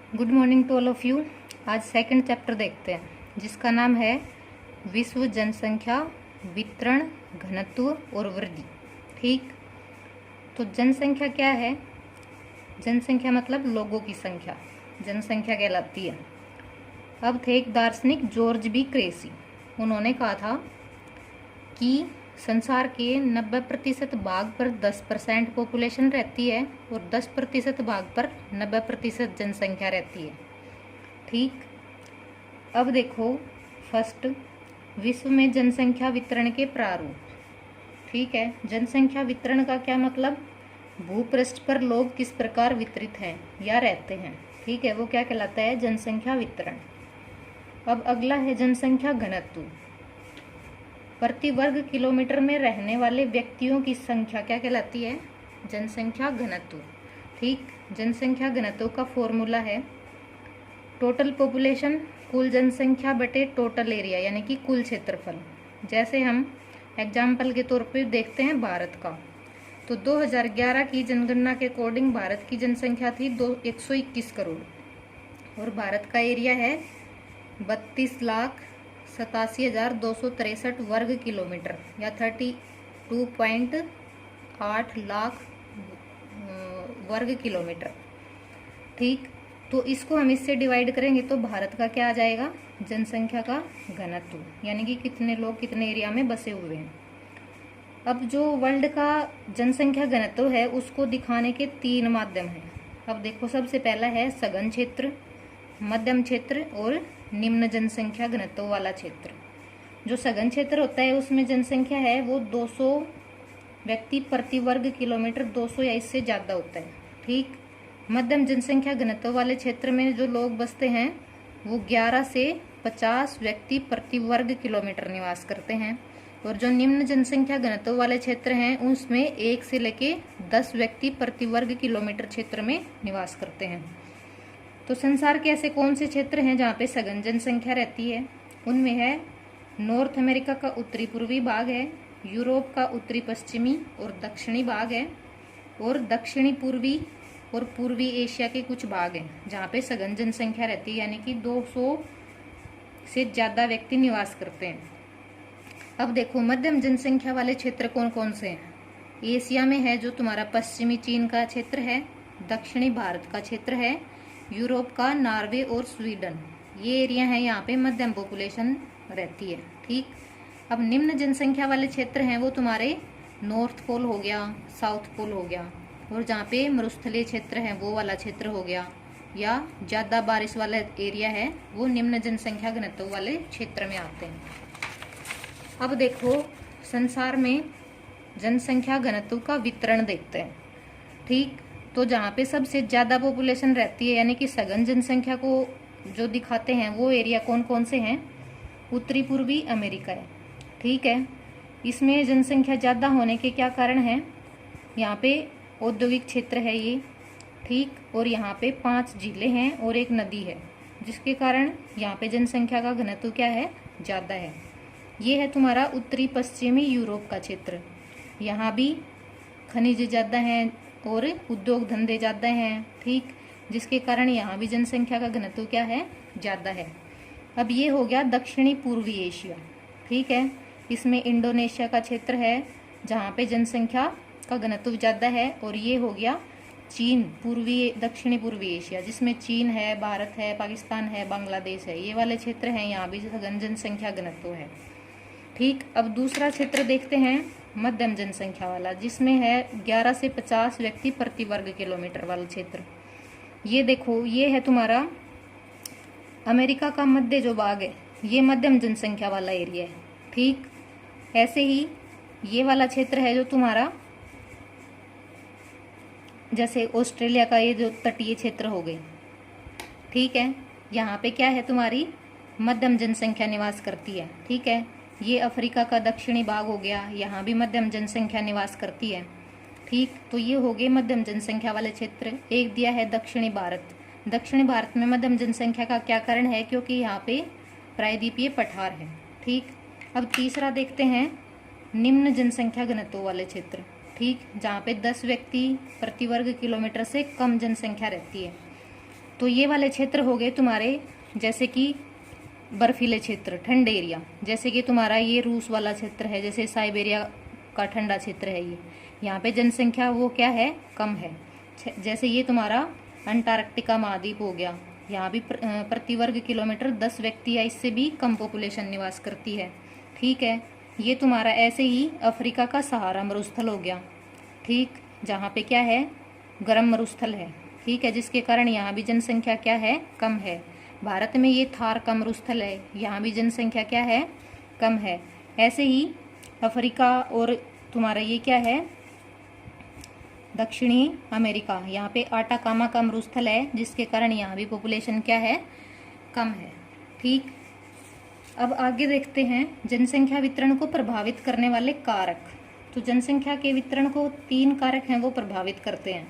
Good morning to all of you. आज second chapter देखते हैं जिसका नाम है विश्व जनसंख्या वितरण घनत्व और वृद्धि। ठीक, तो जनसंख्या क्या है? जनसंख्या मतलब लोगों की संख्या, जनसंख्या कहलाती है। अब थे एक दार्शनिक जॉर्ज बी क्रेसी, उन्होंने कहा था कि संसार के 90% भाग पर 10% पॉपुलेशन रहती है और 10% भाग पर 90% जनसंख्या रहती है। ठीक, अब देखो फर्स्ट, विश्व में जनसंख्या वितरण के प्रारूप। ठीक है, जनसंख्या वितरण का क्या मतलब? भूपृष्ठ पर लोग किस प्रकार वितरित हैं या रहते हैं। ठीक है, वो क्या कहलाता है? जनसंख्या वितरण। अब अगला है जनसंख्या घनत्व। प्रति वर्ग किलोमीटर में रहने वाले व्यक्तियों की संख्या क्या कहलाती है? जनसंख्या घनत्व। ठीक, जनसंख्या घनत्व का फॉर्मूला है टोटल पॉपुलेशन, कुल जनसंख्या बटे टोटल एरिया, यानी कि कुल क्षेत्रफल। जैसे हम एग्जाम्पल के तौर पे देखते हैं भारत का, तो 2011 की जनगणना के अकॉर्डिंग भारत की जनसंख्या थी 121 करोड़ और भारत का एरिया है 32,87,263 वर्ग किलोमीटर या 32.8 लाख वर्ग किलोमीटर। ठीक, तो इसको हम इससे डिवाइड करेंगे तो भारत का क्या आ जाएगा? जनसंख्या का घनत्व, यानी कि कितने लोग कितने एरिया में बसे हुए हैं। अब जो वर्ल्ड का जनसंख्या घनत्व है उसको दिखाने के 3 माध्यम हैं। अब देखो, सबसे पहला है सघन क्षेत्र, मध्यम क्षेत्र और निम्न जनसंख्या घनत्व वाला क्षेत्र। जो सघन क्षेत्र होता है उसमें जनसंख्या है वो 200 व्यक्ति प्रति वर्ग किलोमीटर, 200 या इससे ज़्यादा होता है। ठीक, मध्यम जनसंख्या घनत्व वाले क्षेत्र में जो लोग बसते हैं वो 11 से 50 व्यक्ति प्रति वर्ग किलोमीटर निवास करते हैं और जो निम्न जनसंख्या घनत्व वाले क्षेत्र हैं उसमें 1 से लेके 10 व्यक्ति प्रति वर्ग किलोमीटर क्षेत्र में निवास करते हैं। तो संसार के ऐसे कौन से क्षेत्र हैं जहाँ पे सघन जनसंख्या रहती है? उनमें है नॉर्थ अमेरिका का उत्तरी पूर्वी भाग है, यूरोप का उत्तरी पश्चिमी और दक्षिणी भाग है और दक्षिणी पूर्वी और पूर्वी एशिया के कुछ भाग हैं जहाँ पे सघन जनसंख्या रहती है, यानी कि 200 से ज़्यादा व्यक्ति निवास करते हैं। अब देखो, मध्यम जनसंख्या वाले क्षेत्र कौन कौन से हैं? एशिया में है जो तुम्हारा पश्चिमी चीन का क्षेत्र है, दक्षिणी भारत का क्षेत्र है, यूरोप का नॉर्वे और स्वीडन, ये एरिया है यहाँ पे मध्यम पॉपुलेशन रहती है। ठीक, अब निम्न जनसंख्या वाले क्षेत्र हैं वो तुम्हारे नॉर्थ पोल हो गया, साउथ पोल हो गया, और जहाँ पे मरुस्थलीय क्षेत्र है वो वाला क्षेत्र हो गया, या ज़्यादा बारिश वाला एरिया है वो निम्न जनसंख्या घनत्व वाले क्षेत्र में आते हैं। अब देखो, संसार में जनसंख्या घनत्व का वितरण देखते हैं। ठीक, तो जहाँ पे सबसे ज़्यादा पॉपुलेशन रहती है यानी कि सघन जनसंख्या को जो दिखाते हैं वो एरिया कौन कौन से हैं? उत्तरी पूर्वी अमेरिका है। ठीक है, इसमें जनसंख्या ज़्यादा होने के क्या कारण हैं? यहाँ पे औद्योगिक क्षेत्र है ये। ठीक, और यहाँ पे 5 झीलें हैं और एक नदी है जिसके कारण यहाँ पे जनसंख्या का घनत्व क्या है? ज़्यादा है। ये है तुम्हारा उत्तरी पश्चिमी यूरोप का क्षेत्र, यहाँ भी खनिज ज़्यादा हैं और उद्योग धंधे ज़्यादा हैं। ठीक, जिसके कारण यहाँ भी जनसंख्या का घनत्व क्या है? ज़्यादा है। अब ये हो गया दक्षिणी पूर्वी एशिया। ठीक है, इसमें इंडोनेशिया का क्षेत्र है जहाँ पे जनसंख्या का घनत्व ज़्यादा है, और ये हो गया चीन, दक्षिणी पूर्वी एशिया, जिसमें चीन है, भारत है, पाकिस्तान है, बांग्लादेश है, ये वाले क्षेत्र हैं, यहाँ भी सघन जनसंख्या घनत्व है। ठीक, अब दूसरा क्षेत्र देखते हैं मध्यम जनसंख्या वाला, जिसमें है 11 से 50 व्यक्ति प्रति वर्ग किलोमीटर वाला क्षेत्र। ये देखो, ये है तुम्हारा अमेरिका का मध्य जो भाग है, ये मध्यम जनसंख्या वाला एरिया है। ठीक, ऐसे ही ये वाला क्षेत्र है जो तुम्हारा जैसे ऑस्ट्रेलिया का ये जो तटीय क्षेत्र हो गए। ठीक है, यहाँ पे क्या है? तुम्हारी मध्यम जनसंख्या निवास करती है। ठीक है, ये अफ्रीका का दक्षिणी भाग हो गया, यहाँ भी मध्यम जनसंख्या निवास करती है। ठीक, तो ये हो गए मध्यम जनसंख्या वाले क्षेत्र। एक दिया है दक्षिणी भारत। दक्षिणी भारत में मध्यम जनसंख्या का क्या कारण है? क्योंकि यहाँ पे प्रायद्वीपीय पठार है। ठीक, अब तीसरा देखते हैं निम्न जनसंख्या घनत्व वाले क्षेत्र। ठीक, जहाँ पे 10 व्यक्ति प्रति वर्ग किलोमीटर से कम जनसंख्या रहती है। तो ये वाले क्षेत्र हो गए तुम्हारे जैसे कि बर्फीले क्षेत्र, ठंडे एरिया, जैसे कि तुम्हारा ये रूस वाला क्षेत्र है, जैसे साइबेरिया का ठंडा क्षेत्र है ये। यहाँ पे जनसंख्या वो क्या है, कम है। जैसे ये तुम्हारा अंटार्कटिका महाद्वीप हो गया, यहाँ भी प्रति वर्ग किलोमीटर 10 व्यक्ति या इससे भी कम पॉपुलेशन निवास करती है। ठीक है, ये तुम्हारा ऐसे ही अफ्रीका का सहारा मरुस्थल हो गया। ठीक, जहाँ पे क्या है, गर्म मरुस्थल है। ठीक है, जिसके कारण यहाँ भी जनसंख्या क्या है, कम है। भारत में ये थार का मरुस्थल है, यहाँ भी जनसंख्या क्या है, कम है। ऐसे ही अफ्रीका और तुम्हारा ये क्या है, दक्षिणी अमेरिका, यहाँ पे आटाकामा का मरुस्थल है, जिसके कारण यहाँ भी पॉपुलेशन क्या है, कम है। ठीक, अब आगे देखते हैं जनसंख्या वितरण को प्रभावित करने वाले कारक। तो जनसंख्या के वितरण को 3 कारक हैं वो प्रभावित करते हैं।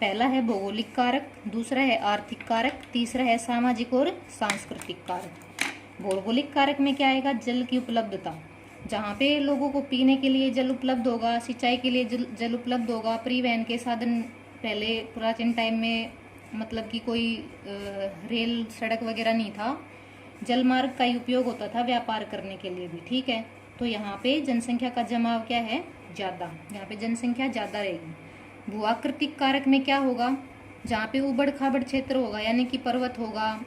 पहला है भौगोलिक कारक, दूसरा है आर्थिक कारक, तीसरा है सामाजिक और सांस्कृतिक कारक। भौगोलिक कारक में क्या आएगा, जल की उपलब्धता, जहाँ पे लोगों को पीने के लिए जल उपलब्ध होगा, सिंचाई के लिए जल उपलब्ध होगा। परिवहन के साधन पहले प्राचीन टाइम में मतलब कि कोई रेल सड़क वगैरह नहीं था, जल मार्ग का ही उपयोग होता था व्यापार करने के लिए भी। ठीक है, तो यहाँ पे जनसंख्या का जमाव क्या है, ज़्यादा, यहाँ पे जनसंख्या ज़्यादा रहेगी। भूआकृतिक कारक में क्या होगा, जहाँ पे उबड़ खाबड़ क्षेत्र होगा, यानी कि पर्वत होगा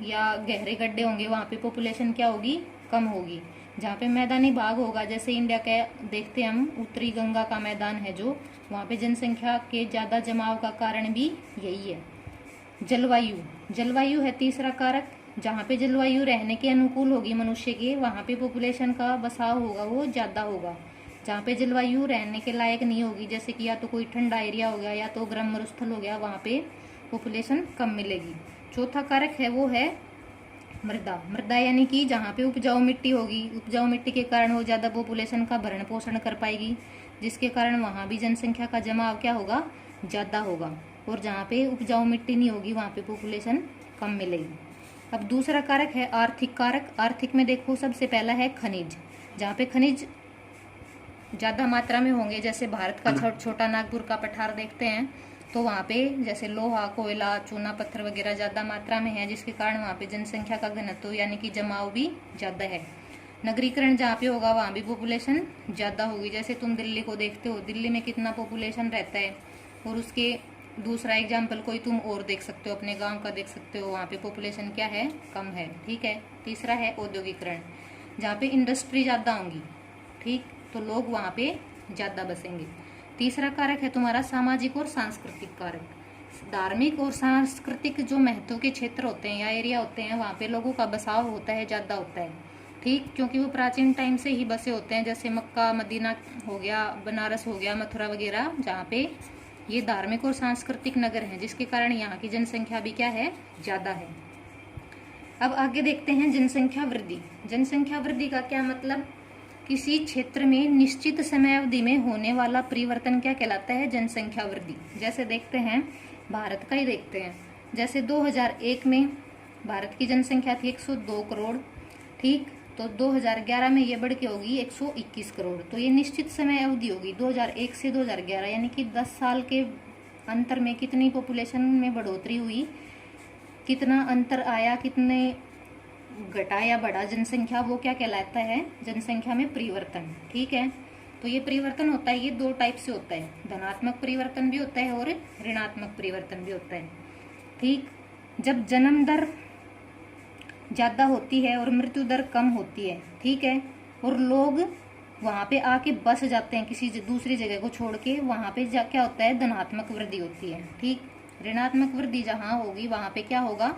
या गहरे गड्ढे होंगे, वहाँ पे पॉपुलेशन क्या होगी, कम होगी। जहाँ पे मैदानी भाग होगा, जैसे इंडिया का देखते हैं हम, उत्तरी गंगा का मैदान है जो, वहाँ पे जनसंख्या के ज़्यादा जमाव का कारण भी यही है। जलवायु, जलवायु है तीसरा कारक, जहाँ पे जलवायु रहने के अनुकूल होगी मनुष्य के, वहाँ पे पॉपुलेशन का बसाव होगा वो ज़्यादा होगा। जहाँ पे जलवायु रहने के लायक नहीं होगी, जैसे कि या तो कोई ठंडा एरिया हो गया या तो गर्म मरुस्थल हो गया, वहाँ पे पॉपुलेशन कम मिलेगी। चौथा कारक है वो है मृदा, मृदा यानी कि जहाँ पे उपजाऊ मिट्टी होगी, उपजाऊ मिट्टी के कारण वो ज़्यादा पॉपुलेशन का भरण पोषण कर पाएगी, जिसके कारण वहाँ भी जनसंख्या का जमाव क्या होगा, ज़्यादा होगा। और जहाँ पे उपजाऊ मिट्टी नहीं होगी वहाँ पे पॉपुलेशन कम मिलेगी। अब दूसरा कारक है आर्थिक कारक। आर्थिक में देखो सबसे पहला है खनिज, जहाँ पे खनिज ज़्यादा मात्रा में होंगे, जैसे भारत का छोटा नागपुर का पठार देखते हैं, तो वहाँ पे जैसे लोहा, कोयला, चूना पत्थर वगैरह ज़्यादा मात्रा में है, जिसके कारण वहाँ पे जनसंख्या का घनत्व यानी कि जमाव भी ज़्यादा है। नगरीकरण जहाँ पे होगा वहाँ भी पॉपुलेशन ज़्यादा होगी, जैसे तुम दिल्ली को देखते हो, दिल्ली में कितना पॉपुलेशन रहता है। और उसके दूसरा एग्जाम्पल कोई तुम और देख सकते हो, अपने गाँव का देख सकते हो, वहाँ पे पॉपुलेशन क्या है, कम है। ठीक है, तीसरा है औद्योगिकरण, जहाँ पे इंडस्ट्री ज़्यादा होंगी, ठीक, तो लोग वहाँ पे ज़्यादा बसेंगे। तीसरा कारक है तुम्हारा सामाजिक और सांस्कृतिक कारक। धार्मिक और सांस्कृतिक जो महत्व के क्षेत्र होते हैं या एरिया होते हैं, वहाँ पे लोगों का बसाव होता है, ज़्यादा होता है। ठीक, क्योंकि वो प्राचीन टाइम से ही बसे होते हैं, जैसे मक्का, मदीना हो गया, बनारस हो गया, मथुरा वगैरह, जहाँ पे ये धार्मिक और सांस्कृतिक नगर हैं, जिसके कारण यहाँ की जनसंख्या भी क्या है, ज़्यादा है। अब आगे देखते हैं जनसंख्या वृद्धि। जनसंख्या वृद्धि का क्या मतलब, किसी क्षेत्र में निश्चित समय अवधि में होने वाला परिवर्तन क्या कहलाता है, जनसंख्या वृद्धि। जैसे देखते हैं भारत का ही देखते हैं, जैसे 2001 में भारत की जनसंख्या थी 102 करोड़, ठीक, तो 2011 में ये बढ़ के होगी 121 करोड़। तो ये निश्चित समय अवधि होगी 2001 से 2011, यानी कि 10 साल के अंतर में कितनी पॉपुलेशन में बढ़ोतरी हुई, कितना अंतर आया, कितने घटा या बढ़ा जनसंख्या, वो क्या कहलाता है, जनसंख्या में परिवर्तन। ठीक है, तो ये परिवर्तन होता है, ये 2 टाइप से होता है, धनात्मक परिवर्तन भी होता है और ऋणात्मक परिवर्तन भी होता है। ठीक, जब जन्म दर ज़्यादा होती है और मृत्यु दर कम होती है, ठीक है, और लोग वहाँ पे आके बस जाते हैं किसी दूसरी जगह को छोड़ के, वहाँ पे क्या होता है, धनात्मक वृद्धि होती है। ठीक, ऋणात्मक वृद्धि जहाँ होगी वहाँ पे क्या होगा,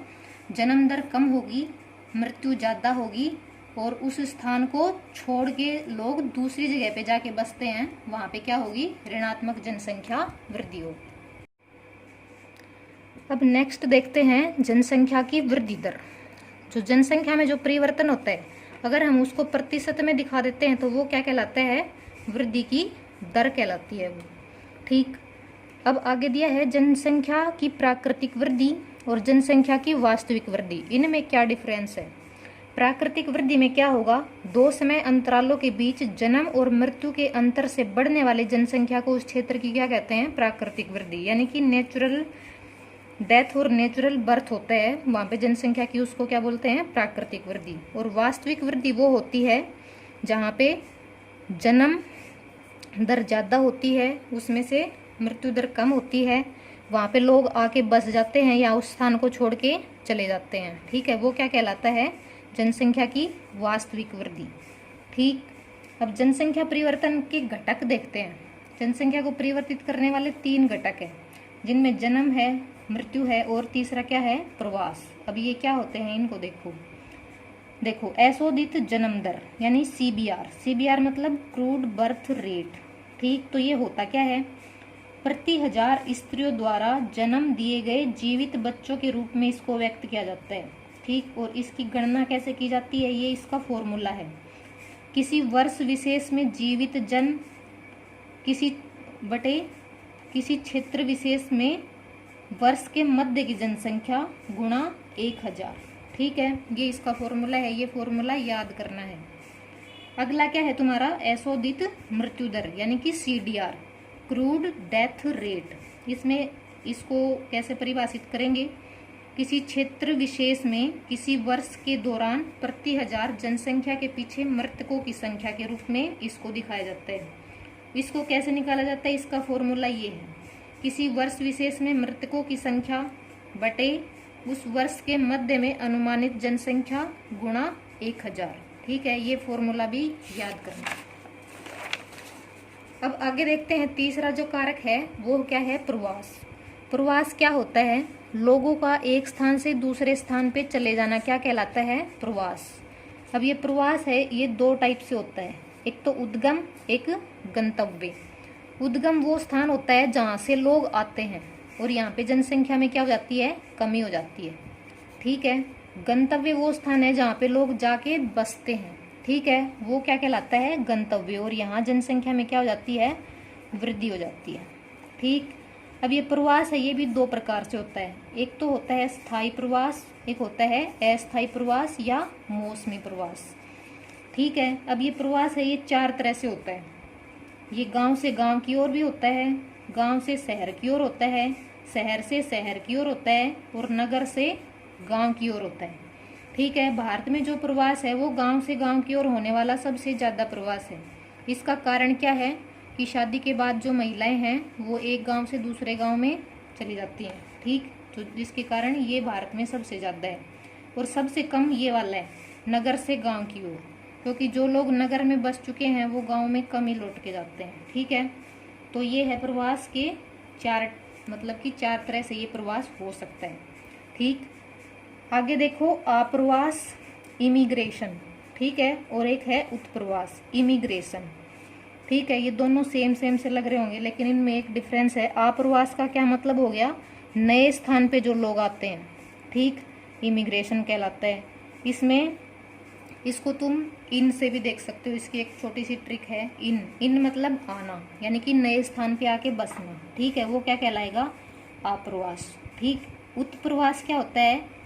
जन्म दर कम होगी, मृत्यु ज़्यादा होगी, और उस स्थान को छोड़ के लोग दूसरी जगह पे जाके बसते हैं, वहाँ पे क्या होगी, ऋणात्मक जनसंख्या वृद्धि होगी। अब नेक्स्ट देखते हैं जनसंख्या की वृद्धि दर। जो जनसंख्या में जो परिवर्तन होता है, अगर हम उसको प्रतिशत में दिखा देते हैं तो वो क्या कहलाता है, वृद्धि की दर कहलाती है वो। ठीक, अब आगे दिया है जनसंख्या की प्राकृतिक वृद्धि और जनसंख्या की वास्तविक वृद्धि, इनमें क्या डिफरेंस है। प्राकृतिक वृद्धि में क्या होगा, 2 समय अंतरालों के बीच जन्म और मृत्यु के अंतर से बढ़ने वाली जनसंख्या को उस क्षेत्र की क्या कहते हैं, प्राकृतिक वृद्धि, यानी कि नेचुरल डेथ और नेचुरल बर्थ होता है वहाँ पे जनसंख्या की, उसको क्या बोलते हैं, प्राकृतिक वृद्धि। और वास्तविक वृद्धि वो होती है जहाँ पे जन्म दर ज़्यादा होती है, उसमें से मृत्यु दर कम होती है, वहाँ पे लोग आके बस जाते हैं या उस स्थान को छोड़ के चले जाते हैं। ठीक है, वो क्या कहलाता है, जनसंख्या की वास्तविक वृद्धि। ठीक, अब जनसंख्या परिवर्तन के घटक देखते हैं। जनसंख्या को परिवर्तित करने वाले 3 घटक हैं, जिनमें जन्म है, मृत्यु है और तीसरा क्या है, प्रवास। अब ये क्या होते हैं, इनको देखो ऐसोदित जन्म दर यानी CBR। CBR मतलब क्रूड बर्थ रेट। ठीक, तो ये होता क्या है, प्रति 1000 स्त्रियों द्वारा जन्म दिए गए जीवित बच्चों के रूप में इसको व्यक्त किया जाता है। ठीक, और इसकी गणना कैसे की जाती है, ये इसका फॉर्मूला है। किसी वर्ष विशेष में जीवित जन किसी क्षेत्र विशेष में वर्ष के मध्य की जनसंख्या गुणा 1000। ठीक है, ये इसका फॉर्मूला है, ये फॉर्मूला याद करना है। अगला क्या है तुम्हारा, ऐसोदित मृत्यु दर यानी कि CDR, क्रूड डेथ रेट। इसमें इसको कैसे परिभाषित करेंगे, किसी क्षेत्र विशेष में किसी वर्ष के दौरान प्रति 1000 जनसंख्या के पीछे मृतकों की संख्या के रूप में इसको दिखाया जाता है। इसको कैसे निकाला जाता है, इसका फॉर्मूला ये है, किसी वर्ष विशेष में मृतकों की संख्या बटे उस वर्ष के मध्य में अनुमानित जनसंख्या गुणा 1000। ठीक है, ये फॉर्मूला भी याद करना। अब आगे देखते हैं, तीसरा जो कारक है वो क्या है, प्रवास। प्रवास क्या होता है, लोगों का एक स्थान से दूसरे स्थान पे चले जाना क्या कहलाता है, प्रवास। अब ये प्रवास है, ये 2 टाइप से होता है, एक तो उद्गम, एक गंतव्य। उद्गम वो स्थान होता है जहाँ से लोग आते हैं और यहाँ पे जनसंख्या में क्या हो जाती है, कमी हो जाती है। ठीक है, गंतव्य वो स्थान है जहाँ पे लोग जाके बसते हैं। ठीक है, वो क्या कहलाता है, गंतव्य, और यहाँ जनसंख्या में क्या हो जाती है, वृद्धि हो जाती है। ठीक, अब ये प्रवास है, ये भी 2 प्रकार से होता है, एक तो होता है स्थायी प्रवास, एक होता है अस्थायी प्रवास या मौसमी प्रवास। ठीक है, अब ये प्रवास है, ये 4 तरह से होता है। ये गांव से गांव की ओर भी होता है, गांव से शहर की ओर होता है, शहर से शहर की ओर होता है और नगर से गांव की ओर होता है। ठीक है, भारत में जो प्रवास है वो गांव से गांव की ओर होने वाला सबसे ज़्यादा प्रवास है। इसका कारण क्या है कि शादी के बाद जो महिलाएं हैं वो एक गांव से दूसरे गांव में चली जाती हैं। ठीक, तो जिसके कारण ये भारत में सबसे ज़्यादा है। और सबसे कम ये वाला है, नगर से गांव की ओर, क्योंकि जो लोग नगर में बस चुके हैं वो गांव में कम ही लौट के जाते हैं। ठीक है, तो ये है प्रवास के 4 मतलब कि 4 तरह से ये प्रवास हो सकता है। ठीक, आगे देखो, आप्रवास इमिग्रेशन। ठीक है, और एक है उत्प्रवास इमिग्रेशन। ठीक है, ये दोनों सेम से लग रहे होंगे, लेकिन इनमें एक डिफरेंस है। आप्रवास का क्या मतलब हो गया, नए स्थान पे जो लोग आते हैं। ठीक, इमिग्रेशन कहलाता है। इसमें इसको तुम इन से भी देख सकते हो, इसकी एक छोटी सी ट्रिक है। इन मतलब आना, यानी कि नए स्थान पे आके बसना। ठीक है, वो क्या कहलाएगा, आप्रवास। ठीक, उत्प्रवास क्या होता है,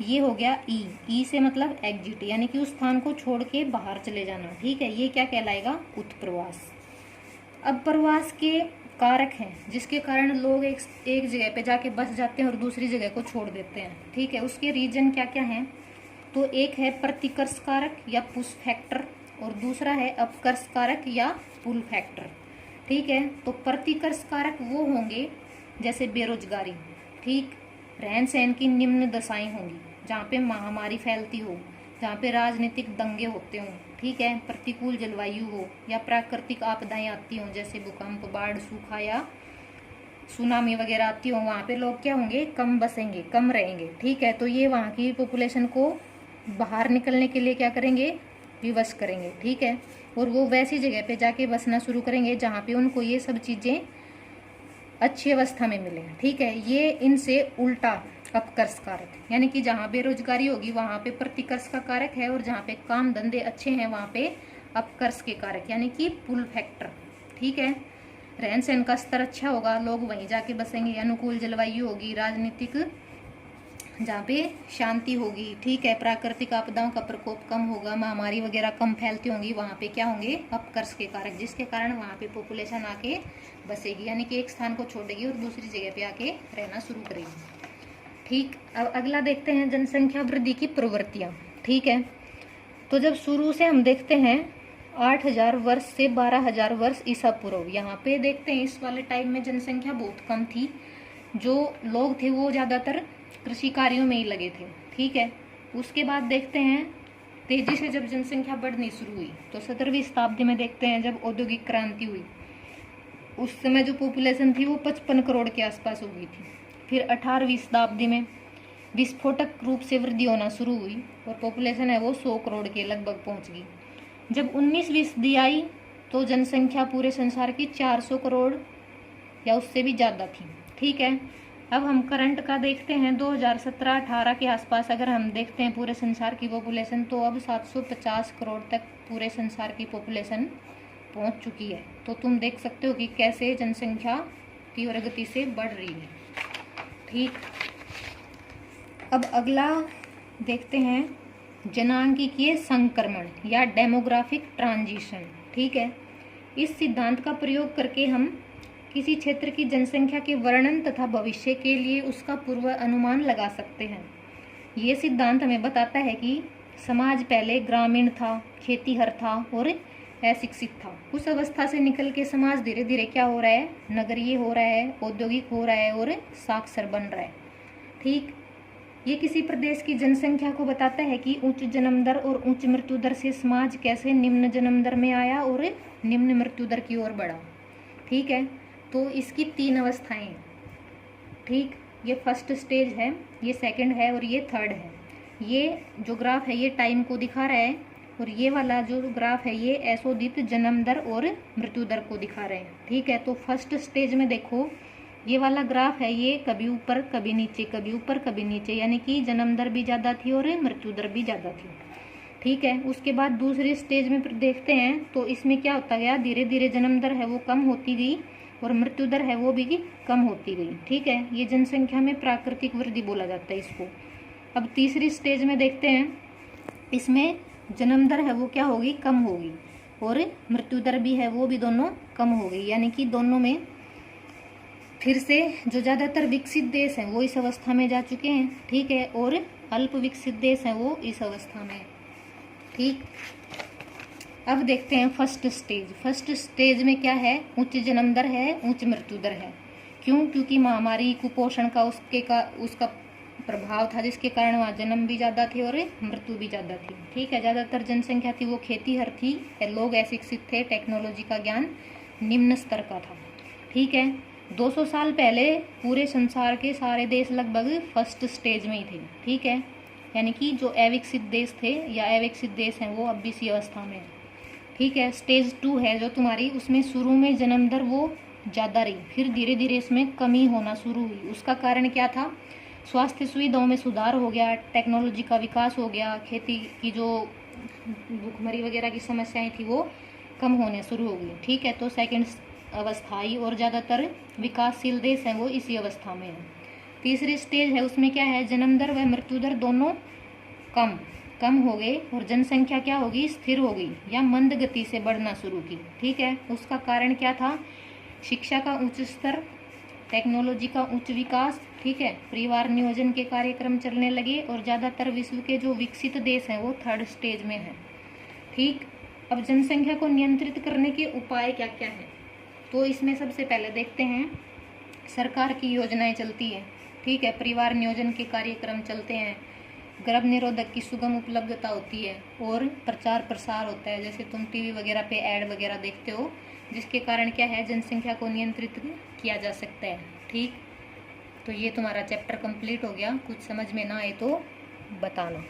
ये हो गया ई से मतलब एग्जिट, यानी कि उस स्थान को छोड़ के बाहर चले जाना। ठीक है, ये क्या कहलाएगा, उत्प्रवास। अब प्रवास के कारक हैं जिसके कारण लोग एक जगह पे जाके बस जाते हैं और दूसरी जगह को छोड़ देते हैं। ठीक है, उसके रीजन क्या क्या हैं, तो एक है प्रतिकर्ष कारक या पुश फैक्टर और दूसरा है अपकर्ष कारक या पुल फैक्टर। ठीक है, तो प्रतिकर्ष कारक वो होंगे जैसे बेरोजगारी। ठीक, रहन सहन की निम्न दशाएं होंगी, जहाँ पे महामारी फैलती हो, जहाँ पे राजनीतिक दंगे होते हों। ठीक है, प्रतिकूल जलवायु हो या प्राकृतिक आपदाएं आती हों, जैसे भूकंप, बाढ़, सूखा या सुनामी वगैरह आती हो, वहाँ पे लोग क्या होंगे, कम बसेंगे, कम रहेंगे। ठीक है, तो ये वहाँ की पॉपुलेशन को बाहर निकलने के लिए क्या करेंगे, विवश करेंगे। ठीक है, और वो वैसी जगह पे जाके बसना शुरू करेंगे जहाँ पे उनको ये सब चीज़ें अच्छी अवस्था में मिले। ठीक है, ये इनसे उल्टा अपकर्ष कारक, यानी कि जहाँ बेरोजगारी होगी वहाँ पे प्रतिकर्ष का कारक है और जहाँ पे काम धंधे अच्छे हैं वहाँ पे अपकर्ष के कारक, यानी कि पुल फैक्टर। ठीक है, रहन सहन का स्तर अच्छा होगा, लोग वहीं जाके बसेंगे, अनुकूल जलवायु होगी, राजनीतिक जहाँ पे शांति होगी। ठीक है, प्राकृतिक आपदाओं का प्रकोप कम होगा, महामारी वगैरह कम फैलती होंगी, वहाँ पे क्या होंगे, अपकर्ष के कारक, जिसके कारण वहाँ पे पॉपुलेशन आके बसेगी, यानी कि एक स्थान को छोड़ेगी और दूसरी जगह पे आके रहना शुरू करेगी। ठीक, अब अगला देखते हैं जनसंख्या वृद्धि की प्रवृत्तियाँ। ठीक है, तो जब शुरू से हम देखते हैं 8,000 वर्ष से 12,000 वर्ष ईसा पूर्व, यहाँ पे देखते हैं इस वाले टाइम में जनसंख्या बहुत कम थी, जो लोग थे वो ज़्यादातर कृषि कार्यों में ही लगे थे। ठीक है, उसके बाद देखते हैं तेजी से जब जनसंख्या बढ़नी शुरू हुई तो 17वीं शताब्दी में देखते हैं जब औद्योगिक क्रांति हुई, उस समय जो पॉपुलेशन थी वो 55 करोड़ के आसपास हो गई थी। फिर 18वीं शताब्दी में विस्फोटक रूप से वृद्धि होना शुरू हुई और पॉपुलेशन है वो 100 करोड़ के लगभग पहुंच गई। जब 19वीं सदी आई तो जनसंख्या पूरे संसार की 400 करोड़ या उससे भी ज़्यादा थी। ठीक है, अब हम करंट का देखते हैं 2017-18 के आसपास अगर हम देखते हैं पूरे संसार की पॉपुलेशन, तो अब 750 करोड़ तक पूरे संसार की पॉपुलेशन पहुंच चुकी है। तो तुम देख सकते हो कि कैसे जनसंख्या तीव्र गति से बढ़ रही है। ठीक, अब अगला देखते हैं जनांगीय संक्रमण या डेमोग्राफिक ट्रांजिशन। ठीक है, इस सिद्धांत का प्रयोग करके हम किसी क्षेत्र की जनसंख्या के वर्णन तथा भविष्य के लिए उसका पूर्व अनुमान लगा सकते हैं। ये सिद्धांत हमें बताता है कि समाज पहले ग्रामीण था, खेतीहर था और अशिक्षित था। उस अवस्था से निकल के समाज धीरे धीरे क्या हो रहा है, नगरीय हो रहा है, औद्योगिक हो रहा है और साक्षर बन रहा है। ठीक, ये किसी प्रदेश की जनसंख्या को बताता है कि उच्च जन्म दर और उच्च मृत्यु दर से समाज कैसे निम्न जन्म दर में आया और निम्न मृत्यु दर की ओर बढ़ा। ठीक है, तो इसकी 3 अवस्थाएं हैं। ठीक, ये फर्स्ट स्टेज है, ये सेकंड है और ये थर्ड है। ये जो ग्राफ है ये टाइम को दिखा रहा है और ये वाला जो ग्राफ है ये ऐसोदित जन्म दर और मृत्यु दर को दिखा रहे हैं। ठीक है, तो फर्स्ट स्टेज में देखो ये वाला ग्राफ है, ये कभी ऊपर कभी नीचे, कभी ऊपर कभी नीचे, यानी कि जन्म दर भी ज़्यादा थी और मृत्यु दर भी ज़्यादा थी। ठीक है, उसके बाद दूसरी स्टेज में देखते हैं तो इसमें क्या होता गया, धीरे धीरे जन्म दर है वो कम होती गई और मृत्यु दर है वो भी कम होती गई। ठीक है, ये जनसंख्या में प्राकृतिक वृद्धि बोला जाता है इसको। अब तीसरी स्टेज में देखते हैं, इसमें जन्म दर है वो क्या होगी, कम होगी और मृत्यु दर भी है वो भी दोनों कम हो गई, यानी कि दोनों में फिर से जो ज़्यादातर विकसित देश हैं वो इस अवस्था में जा चुके हैं। ठीक है, और अल्प विकसित देश हैं वो इस अवस्था में। ठीक, अब देखते हैं फर्स्ट स्टेज। फर्स्ट स्टेज में क्या है, उच्च जन्म दर है, उच्च मृत्यु दर है। क्यों? क्योंकि महामारी कुपोषण का उसका प्रभाव था, जिसके कारण वहाँ जन्म भी ज़्यादा थे और मृत्यु भी ज़्यादा थी। ठीक है, ज़्यादातर जनसंख्या थी वो खेतीहर थी, लोग अशिक्षित थे, टेक्नोलॉजी का ज्ञान निम्न स्तर का था। ठीक है, 200 साल पहले पूरे संसार के सारे देश लगभग फर्स्ट स्टेज में ही थे। ठीक है, यानी कि जो अविकसित देश थे या अविकसित देश हैं वो अब भी इसी अवस्था में है। ठीक है, स्टेज 2 है जो तुम्हारी, उसमें शुरू में जन्म दर वो ज़्यादा रही, फिर धीरे धीरे इसमें कमी होना शुरू हुई। उसका कारण क्या था, स्वास्थ्य सुविधाओं में सुधार हो गया, टेक्नोलॉजी का विकास हो गया, खेती की जो भूखमरी वगैरह की समस्याएं थी वो कम होने शुरू हो गई। ठीक है, तो सेकंड अवस्था आई और ज़्यादातर विकासशील देश हैं वो इसी अवस्था में है। तीसरी स्टेज है, उसमें क्या है, जन्म दर व मृत्यु दर दोनों कम हो गए और जनसंख्या क्या होगी, स्थिर हो गई या मंद गति से बढ़ना शुरू की। ठीक है, उसका कारण क्या था, शिक्षा का उच्च स्तर, टेक्नोलॉजी का उच्च विकास। ठीक है, परिवार नियोजन के कार्यक्रम चलने लगे और ज़्यादातर विश्व के जो विकसित देश हैं वो थर्ड स्टेज में हैं। ठीक, अब जनसंख्या को नियंत्रित करने के उपाय क्या क्या हैं, तो इसमें सबसे पहले देखते हैं सरकार की योजनाएं चलती है। ठीक है, परिवार नियोजन के कार्यक्रम चलते हैं, गर्भ निरोधक की सुगम उपलब्धता होती है और प्रचार प्रसार होता है, जैसे तुम टीवी वगैरह पे ऐड वगैरह देखते हो, जिसके कारण क्या है, जनसंख्या को नियंत्रित किया जा सकता है। ठीक, तो ये तुम्हारा चैप्टर कंप्लीट हो गया। कुछ समझ में ना आए तो बताना।